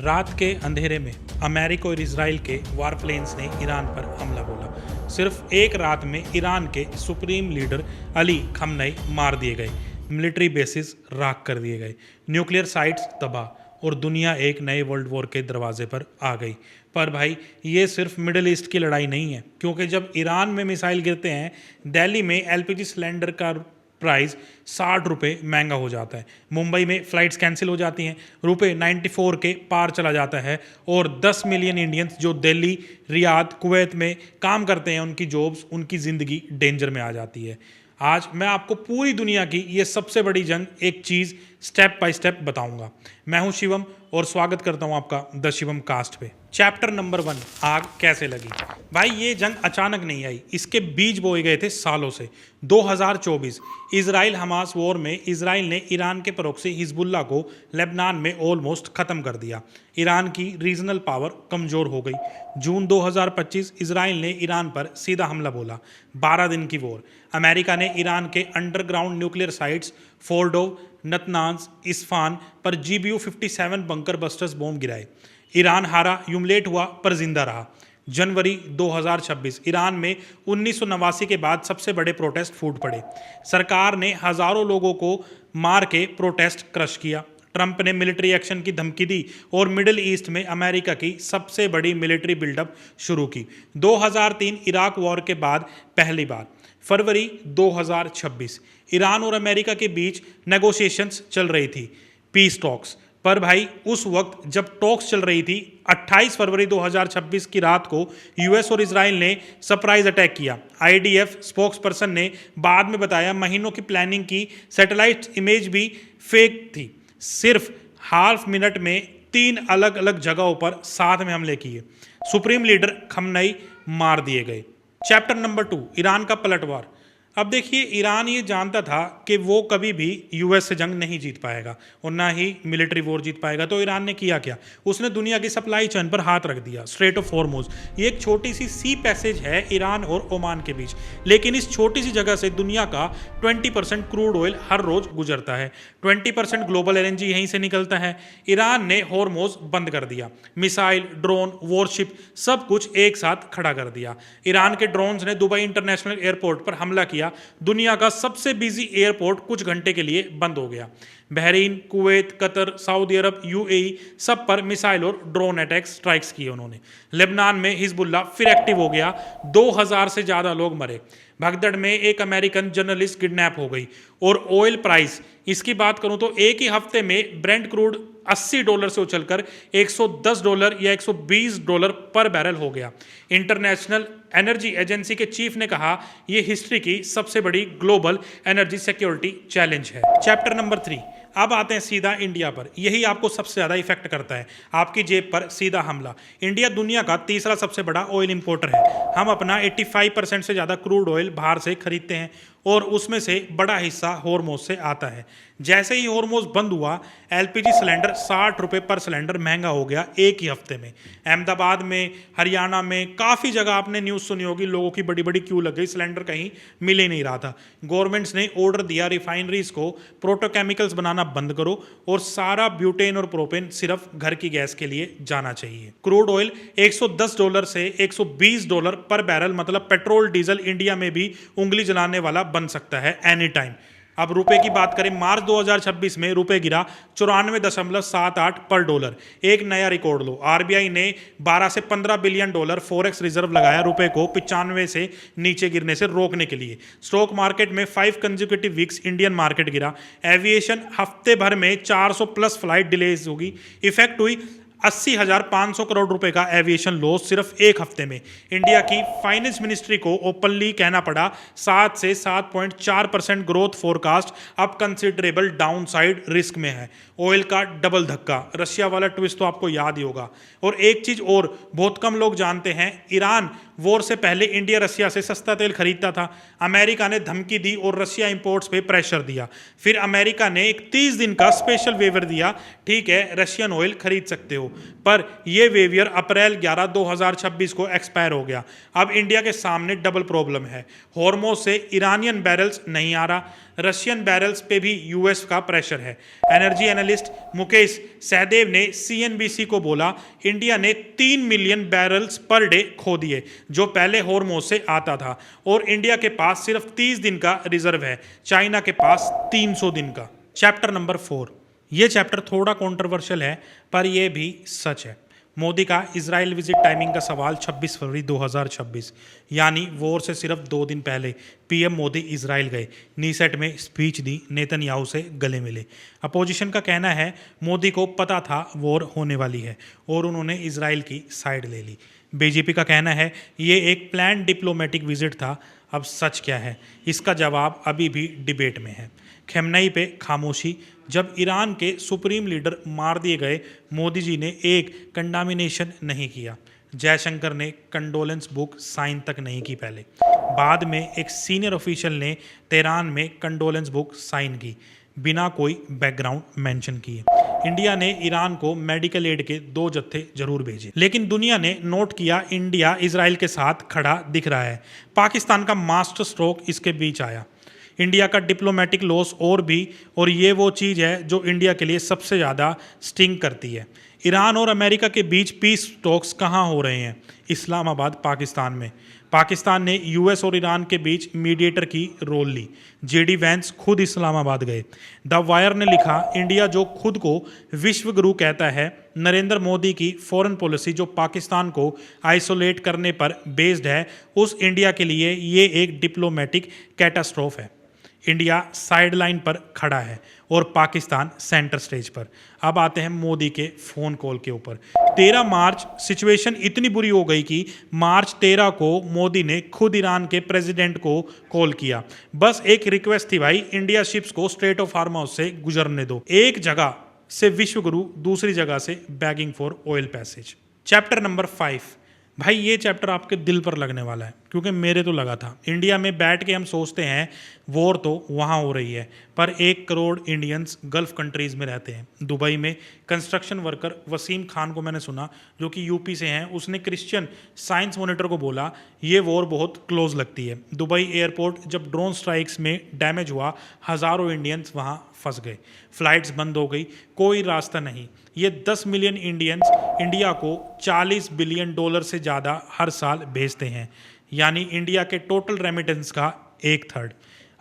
रात के अंधेरे में अमेरिका और इजराइल के वार प्लेन्स ने ईरान पर हमला बोला। सिर्फ एक रात में ईरान के सुप्रीम लीडर अली खमनई मार दिए गए, मिलिट्री बेसिस राख कर दिए गए, न्यूक्लियर साइट्स तबाह और दुनिया एक नए वर्ल्ड वॉर के दरवाजे पर आ गई। पर भाई ये सिर्फ मिडिल ईस्ट की लड़ाई नहीं है, क्योंकि जब ईरान में मिसाइल गिरते हैं, दिल्ली में एलपीजी सिलेंडर का प्राइस 60 रुपये महंगा हो जाता है, मुंबई में फ़्लाइट्स कैंसिल हो जाती हैं, रुपये 94 के पार चला जाता है और 10 मिलियन इंडियंस जो दिल्ली, रियाद, कुवैत में काम करते हैं, उनकी जॉब्स, उनकी ज़िंदगी डेंजर में आ जाती है। आज मैं आपको पूरी दुनिया की ये सबसे बड़ी जंग एक चीज़ स्टेप बाय स्टेप बताऊंगा। मैं हूं शिवम और स्वागत करता हूं आपका द शिवम कास्ट पे। चैप्टर नंबर 1, आग कैसे लगी। भाई ये जंग अचानक नहीं आई, इसके बीज बोए गए थे सालों से। 2024 इजराइल हमास वॉर में इजराइल ने ईरान के प्रॉक्सी हिजबुल्लाह को लेबनान में ऑलमोस्ट ख़त्म कर दिया। ईरान की रीजनल पावर कमज़ोर हो गई। जून 2025 इजराइल ने ईरान पर सीधा हमला बोला। 12 दिन की वॉर। अमेरिका ने ईरान के underground nuclear sites Fordow, नतनाज, Isfan पर GBU-57 बंकर बस्टर्स बॉम्ब गिराए। ईरान हारा, ह्यूमिलेट हुआ पर जिंदा रहा। जनवरी 2026 ईरान में 1989 के बाद सबसे बड़े प्रोटेस्ट फूट पड़े। सरकार ने हज़ारों लोगों को मार के प्रोटेस्ट क्रश किया। ट्रंप ने मिलिट्री एक्शन की धमकी दी और मिडिल ईस्ट में अमेरिका की सबसे बड़ी मिलिट्री बिल्डअप शुरू की। 2003 इराक वॉर के बाद पहली बार। फरवरी 2026 ईरान और अमेरिका के बीच नेगोशिएशंस चल रही थी, पीस टॉक्स। पर भाई उस वक्त जब टॉक्स चल रही थी, 28 फरवरी 2026 की रात को यूएस और इजराइल ने सरप्राइज अटैक किया। आईडीएफ स्पोक्स पर्सन ने बाद में बताया महीनों की प्लानिंग की सैटेलाइट इमेज भी फेक थी। सिर्फ हाफ मिनट में 3 अलग अलग जगहों पर साथ में हमले किए। सुप्रीम लीडर खमनई मार दिए गए। चैप्टर नंबर 2, ईरान का पलटवार। अब देखिए, ईरान ये जानता था कि वो कभी भी यूएस से जंग नहीं जीत पाएगा और ना ही मिलिट्री वॉर जीत पाएगा। तो ईरान ने किया क्या? उसने दुनिया की सप्लाई चेन पर हाथ रख दिया। स्ट्रेट ऑफ हॉर्मुज़ ये एक छोटी सी पैसेज है ईरान और ओमान के बीच, लेकिन इस छोटी सी जगह से दुनिया का 20% क्रूड ऑयल हर रोज गुजरता है। 20% ग्लोबल LNG यहीं से निकलता है। ईरान ने हॉर्मुज़ बंद कर दिया। मिसाइल, ड्रोन, वॉरशिप सब कुछ एक साथ खड़ा कर दिया। ईरान के ड्रोन्स ने दुबई इंटरनेशनल एयरपोर्ट पर हमला किया। दुनिया का सबसे बिजी एयरपोर्ट कुछ घंटे के लिए बंद हो गया। बहरीन, कुवैत, कतर, सऊदी अरब, UAE सब पर मिसाइल और ड्रोन अटैक स्ट्राइक्स किए उन्होंने। लेबनान में हिजबुल्लाह फिर एक्टिव हो गया। 2000 से ज़्यादा लोग मरे। भगदड़ में एक अमेरिकन जर्नलिस्ट किडनैप हो गई। और ऑयल प्राइस, इसकी बात करूं तो एक ही हफ्ते में ब्रेंट क्रूड $80 से उछलकर $110 या $120 पर बैरल हो गया। इंटरनेशनल एनर्जी एजेंसी के चीफ ने कहा यह हिस्ट्री की सबसे बड़ी ग्लोबल एनर्जी सिक्योरिटी चैलेंज है। चैप्टर नंबर 3, अब आते हैं सीधा इंडिया पर। यही आपको सबसे ज़्यादा इफेक्ट करता है, आपकी जेब पर सीधा हमला। इंडिया दुनिया का तीसरा सबसे बड़ा ऑयल इंपोर्टर है। हम अपना 85% से ज़्यादा क्रूड ऑयल बाहर से खरीदते हैं और उसमें से बड़ा हिस्सा हॉर्मुज़ से आता है। जैसे ही हॉर्मुज़ बंद हुआ, LPG सिलेंडर 60 रुपये पर सिलेंडर महंगा हो गया एक ही हफ्ते में। अहमदाबाद में, हरियाणा में काफ़ी जगह आपने न्यूज़ सुनी होगी, लोगों की बड़ी बड़ी क्यू लग गई, सिलेंडर कहीं मिल ही नहीं रहा था। गवर्नमेंट्स ने ऑर्डर दिया रिफाइनरीज को प्रोटोकेमिकल्स बनाना बंद करो और सारा ब्यूटेन और प्रोपेन सिर्फ घर की गैस के लिए जाना चाहिए। क्रूड ऑयल $110 से $120 पर बैरल, मतलब पेट्रोल डीजल इंडिया में भी उंगली जलाने वाला बन सकता है एनी टाइम। अब रुपए की बात करें, मार्च 2026 में रुपए गिरा 94.78 पर डॉलर, एक नया रिकॉर्ड लो। RBI ने 12 से 15 बिलियन डॉलर फॉरेक्स रिजर्व लगाया रुपए को 95 से नीचे गिरने से रोकने के लिए। स्टॉक मार्केट में 5 कंसेक्यूटिव वीक्स इंडियन मार्केट गिरा। एविएशन हफ्ते भर में 400 प्लस फ्लाइट डिलेज होगी। इफेक्ट हुई 80,500 करोड़ रुपए का एविएशन लॉस सिर्फ एक हफ्ते में। इंडिया की फाइनेंस मिनिस्ट्री को ओपनली कहना पड़ा 7 से 7.4% ग्रोथ फोरकास्ट अब कंसिडरेबल डाउनसाइड रिस्क में है। ऑयल का डबल धक्का, रशिया वाला ट्विस्ट तो आपको याद ही होगा। और एक चीज और बहुत कम लोग जानते हैं, ईरान वॉर से पहले इंडिया रशिया से सस्ता तेल खरीदता था। अमेरिका ने धमकी दी और रशिया इंपोर्ट्स पे प्रेशर दिया। फिर अमेरिका ने एक 30 दिन का स्पेशल वेवर दिया, ठीक है रशियन ऑयल खरीद सकते हो, पर यह वेवियर अप्रैल 11 2026 को एक्सपायर हो गया। अब इंडिया के सामने डबल प्रॉब्लम है। हॉर्मुज़ से ईरानियन बैरल्स नहीं आ रहा, रशियन बैरल्स पे भी यूएस का प्रेशर है। एनर्जी एनालिस्ट मुकेश सहदेव ने सीएनबीसी को बोला, इंडिया ने 3 मिलियन बैरल्स पर डे खो दिए जो पहले हॉर्मोज से आता था, और इंडिया के पास सिर्फ 30 दिन का रिजर्व है, चाइना के पास 300 दिन का। चैप्टर नंबर 4, ये चैप्टर थोड़ा कंट्रोवर्शियल है पर यह भी सच है। मोदी का इजराइल विजिट टाइमिंग का सवाल 26 फरवरी 2026, यानी वॉर से सिर्फ 2 दिन पहले पीएम मोदी इजराइल गए, नीसेट में स्पीच दी, नेतन्याहू से गले मिले। अपोजिशन का कहना है मोदी को पता था वॉर होने वाली है और उन्होंने इजराइल की साइड ले ली। बीजेपी का कहना है ये एक प्लान डिप्लोमेटिक विजिट था। अब सच क्या है, इसका जवाब अभी भी डिबेट में है। खमेनी पे खामोशी, जब ईरान के सुप्रीम लीडर मार दिए गए, मोदी जी ने एक कंडामिनेशन नहीं किया। जयशंकर ने कंडोलेंस बुक साइन तक नहीं की पहले, बाद में एक सीनियर ऑफिशियल ने तेहरान में कंडोलेंस बुक साइन की बिना कोई बैकग्राउंड मेंशन किए। इंडिया ने ईरान को मेडिकल एड के 2 जत्थे जरूर भेजे, लेकिन दुनिया ने नोट किया इंडिया इजराइल के साथ खड़ा दिख रहा है। पाकिस्तान का मास्टर स्ट्रोक इसके बीच आया। इंडिया का डिप्लोमेटिक लॉस और ये वो चीज़ है जो इंडिया के लिए सबसे ज़्यादा स्टिंग करती है। ईरान और अमेरिका के बीच पीस टॉक्स कहाँ हो रहे हैं? इस्लामाबाद, पाकिस्तान में। पाकिस्तान ने यूएस और ईरान के बीच मीडिएटर की रोल ली। जेडी वैंस खुद इस्लामाबाद गए। द वायर ने लिखा, इंडिया जो खुद को विश्व गुरु कहता है, नरेंद्र मोदी की फॉरेन पॉलिसी जो पाकिस्तान को आइसोलेट करने पर बेस्ड है, उस इंडिया के लिए ये एक डिप्लोमेटिक कैटास्ट्रोफ है। इंडिया साइडलाइन पर खड़ा है और पाकिस्तान सेंटर स्टेज पर। अब आते हैं मोदी के फ़ोन कॉल के ऊपर। 13 मार्च सिचुएशन इतनी बुरी हो गई कि मार्च 13 को मोदी ने खुद ईरान के प्रेसिडेंट को कॉल किया। बस एक रिक्वेस्ट थी, भाई इंडिया शिप्स को स्ट्रेट ऑफ हार्मोज से गुजरने दो। एक जगह से विश्व गुरु, दूसरी जगह से bagging for oil passage. Chapter number 5, भाई ये चैप्टर आपके दिल पर लगने वाला है, क्योंकि मेरे तो लगा था। इंडिया में बैठ के हम सोचते हैं वॉर तो वहाँ हो रही है, पर 1 करोड़ इंडियंस गल्फ कंट्रीज़ में रहते हैं। दुबई में कंस्ट्रक्शन वर्कर वसीम खान को मैंने सुना, जो कि यूपी से हैं, उसने क्रिश्चियन साइंस मॉनिटर को बोला ये वॉर बहुत क्लोज लगती है। दुबई एयरपोर्ट जब ड्रोन स्ट्राइक्स में डैमेज हुआ, हज़ारों इंडियंस वहाँ फंस गए, फ्लाइट्स बंद हो गई, कोई रास्ता नहीं। ये 10 मिलियन इंडियंस इंडिया को $40 बिलियन से ज़्यादा हर साल भेजते हैं, यानी इंडिया के टोटल रेमिटेंस का 1/3।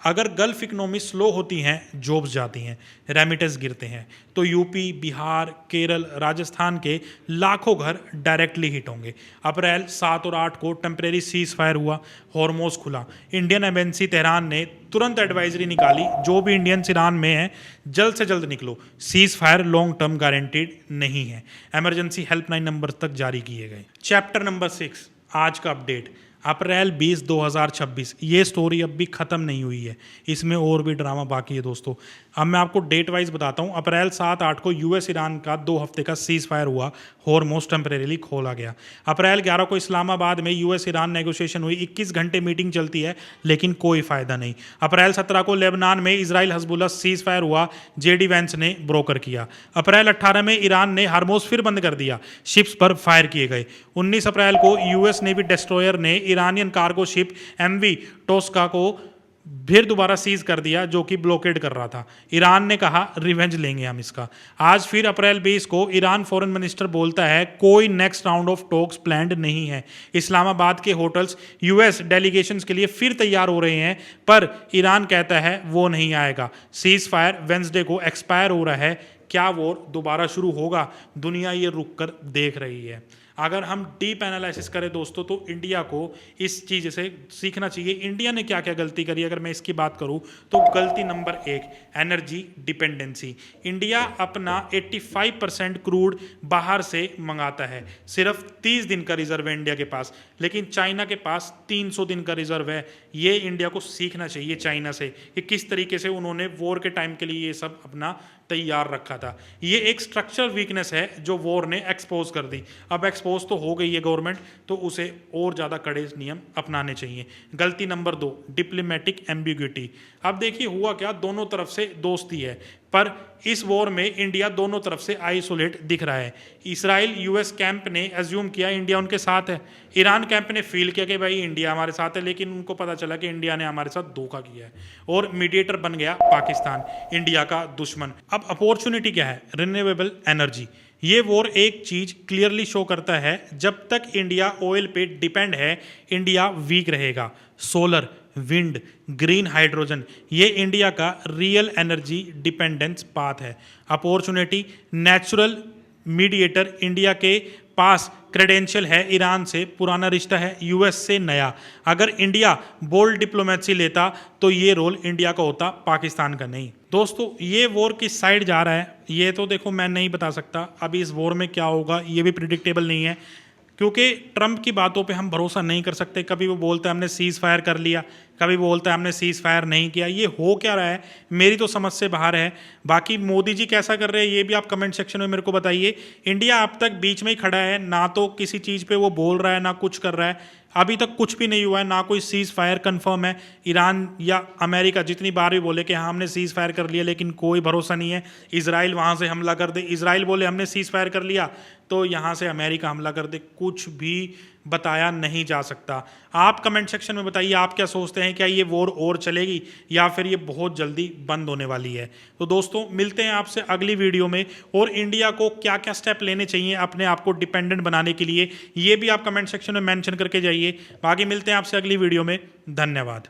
अगर गल्फ इकोनॉमी स्लो होती हैं, जॉब्स जाती हैं, रेमिटेंस गिरते हैं, तो यूपी, बिहार, केरल, राजस्थान के लाखों घर डायरेक्टली हिट होंगे। अप्रैल 7 और 8 को टेम्परेरी सीज फायर हुआ, हॉर्मोज खुला। इंडियन एम्बेसी तेहरान ने तुरंत एडवाइजरी निकाली, जो भी इंडियंस ईरान में हैं जल्द से जल्द निकलो, cease fire long term guaranteed नहीं है। इमरजेंसी हेल्पलाइन नंबर तक जारी किए गए। चैप्टर नंबर 6, आज का अपडेट। अप्रैल 20, 2026। ये स्टोरी अब भी ख़त्म नहीं हुई है, इसमें और भी ड्रामा बाकी है दोस्तों। अब मैं आपको डेट वाइज बताता हूँ। अप्रैल 7-8 को यूएस ईरान का 2 हफ्ते का सीज फायर हुआ, हॉर्मोज टेम्परेरीली खोला गया। अप्रैल 11 को इस्लामाबाद में यूएस ईरान नेगोशिएशन हुई, 21 घंटे मीटिंग चलती है लेकिन कोई फ़ायदा नहीं। अप्रैल 17 को लेबनान में इजराइल हजबुल्ला सीज फायर हुआ, जेडी वैंस ने ब्रोकर किया। अप्रैल 18 में ईरान ने हार्मोज फिर बंद कर दिया, शिप्स पर फायर किए गए। 19 अप्रैल को यूएस नेवी डिस्ट्रॉयर ने Iranian cargo ship MV Touska को फिर दोबारा सीज कर दिया, जो कि ब्लॉकेड कर रहा था। ईरान ने कहा रिवेंज लेंगे हम इसका। आज फिर अप्रैल 20 को ईरान फॉरेन मिनिस्टर बोलता है कोई next round of talks planned नहीं है। इस्लामाबाद के होटल्स यूएस डेलीगेशंस के लिए फिर तैयार हो रहे हैं, पर ईरान कहता है वो नहीं आएगा। सीज फायर वेंसडे को एक्सपायर हो रहा है। क्या वॉर दोबारा शुरू होगा? दुनिया ये रुक कर देख रही है। अगर हम डीप एनालिसिस करें दोस्तों, तो इंडिया को इस चीज़ से सीखना चाहिए। इंडिया ने क्या क्या गलती करी, अगर मैं इसकी बात करूं तो गलती नंबर 1, एनर्जी डिपेंडेंसी। इंडिया अपना 85% क्रूड बाहर से मंगाता है, सिर्फ 30 दिन का रिजर्व है इंडिया के पास, लेकिन चाइना के पास 300 दिन का रिजर्व है। ये इंडिया को सीखना चाहिए चाइना से कि किस तरीके से उन्होंने वॉर के टाइम के लिए ये सब अपना तैयार रखा था। ये एक स्ट्रक्चरल वीकनेस है जो वॉर ने एक्सपोज कर दी। अब एक्सपोज तो हो गई है गवर्नमेंट, तो उसे और ज़्यादा कड़े नियम अपनाने चाहिए। गलती नंबर 2, डिप्लोमेटिक एम्बिग्यूटी। अब देखिए हुआ क्या, दोनों तरफ से दोस्ती है, पर इस वॉर में इंडिया दोनों तरफ से आइसोलेट दिख रहा है। इसराइल यूएस कैंप ने एज्यूम किया इंडिया उनके साथ है, ईरान कैंप ने फील किया कि भाई इंडिया हमारे साथ है, लेकिन उनको पता चला कि इंडिया ने हमारे साथ धोखा किया है और मीडिएटर बन गया पाकिस्तान, इंडिया का दुश्मन। अब अपॉर्चुनिटी क्या है, रिन्यूएबल एनर्जी। ये वॉर एक चीज क्लियरली शो करता है, जब तक इंडिया ऑयल पे डिपेंड है इंडिया वीक रहेगा। सोलर, विंड, ग्रीन हाइड्रोजन, ये इंडिया का रियल एनर्जी डिपेंडेंस पाथ है। अपॉर्चुनिटी, नेचुरल मीडिएटर, इंडिया के पास क्रेडेंशियल है, ईरान से पुराना रिश्ता है, यूएस से नया। अगर इंडिया बोल्ड डिप्लोमेसी लेता तो ये रोल इंडिया का होता, पाकिस्तान का नहीं। दोस्तों ये वॉर किस साइड जा रहा है ये तो देखो मैं नहीं बता सकता, अभी इस वॉर में क्या होगा ये भी प्रिडिक्टेबल नहीं है, क्योंकि ट्रंप की बातों पे हम भरोसा नहीं कर सकते। कभी वो बोलता है हमने सीज़ फायर कर लिया, कभी वो बोलता है हमने सीज़ फायर नहीं किया। ये हो क्या रहा है मेरी तो समझ से बाहर है। बाकी मोदी जी कैसा कर रहे हैं ये भी आप कमेंट सेक्शन में मेरे को बताइए। इंडिया अब तक बीच में ही खड़ा है, ना तो किसी चीज़ पे वो बोल रहा है ना कुछ कर रहा है, अभी तक कुछ भी नहीं हुआ है, ना कोई सीज़ फायर कंफर्म है। ईरान या अमेरिका जितनी बार भी बोले कि हाँ हमने सीज़ फायर कर लिया, लेकिन कोई भरोसा नहीं है। इजराइल वहाँ से हमला कर दे, इजराइल बोले हमने सीज़ फायर कर लिया तो यहाँ से अमेरिका हमला कर दे, कुछ भी बताया नहीं जा सकता। आप कमेंट सेक्शन में बताइए आप क्या सोचते हैं, क्या ये वॉर और चलेगी या फिर ये बहुत जल्दी बंद होने वाली है। तो दोस्तों मिलते हैं आपसे अगली वीडियो में, और इंडिया को क्या क्या स्टेप लेने चाहिए अपने आप को डिपेंडेंट बनाने के लिए ये भी आप कमेंट सेक्शन में मेंशन करके जाइए। बाकी मिलते हैं आपसे अगली वीडियो में, धन्यवाद।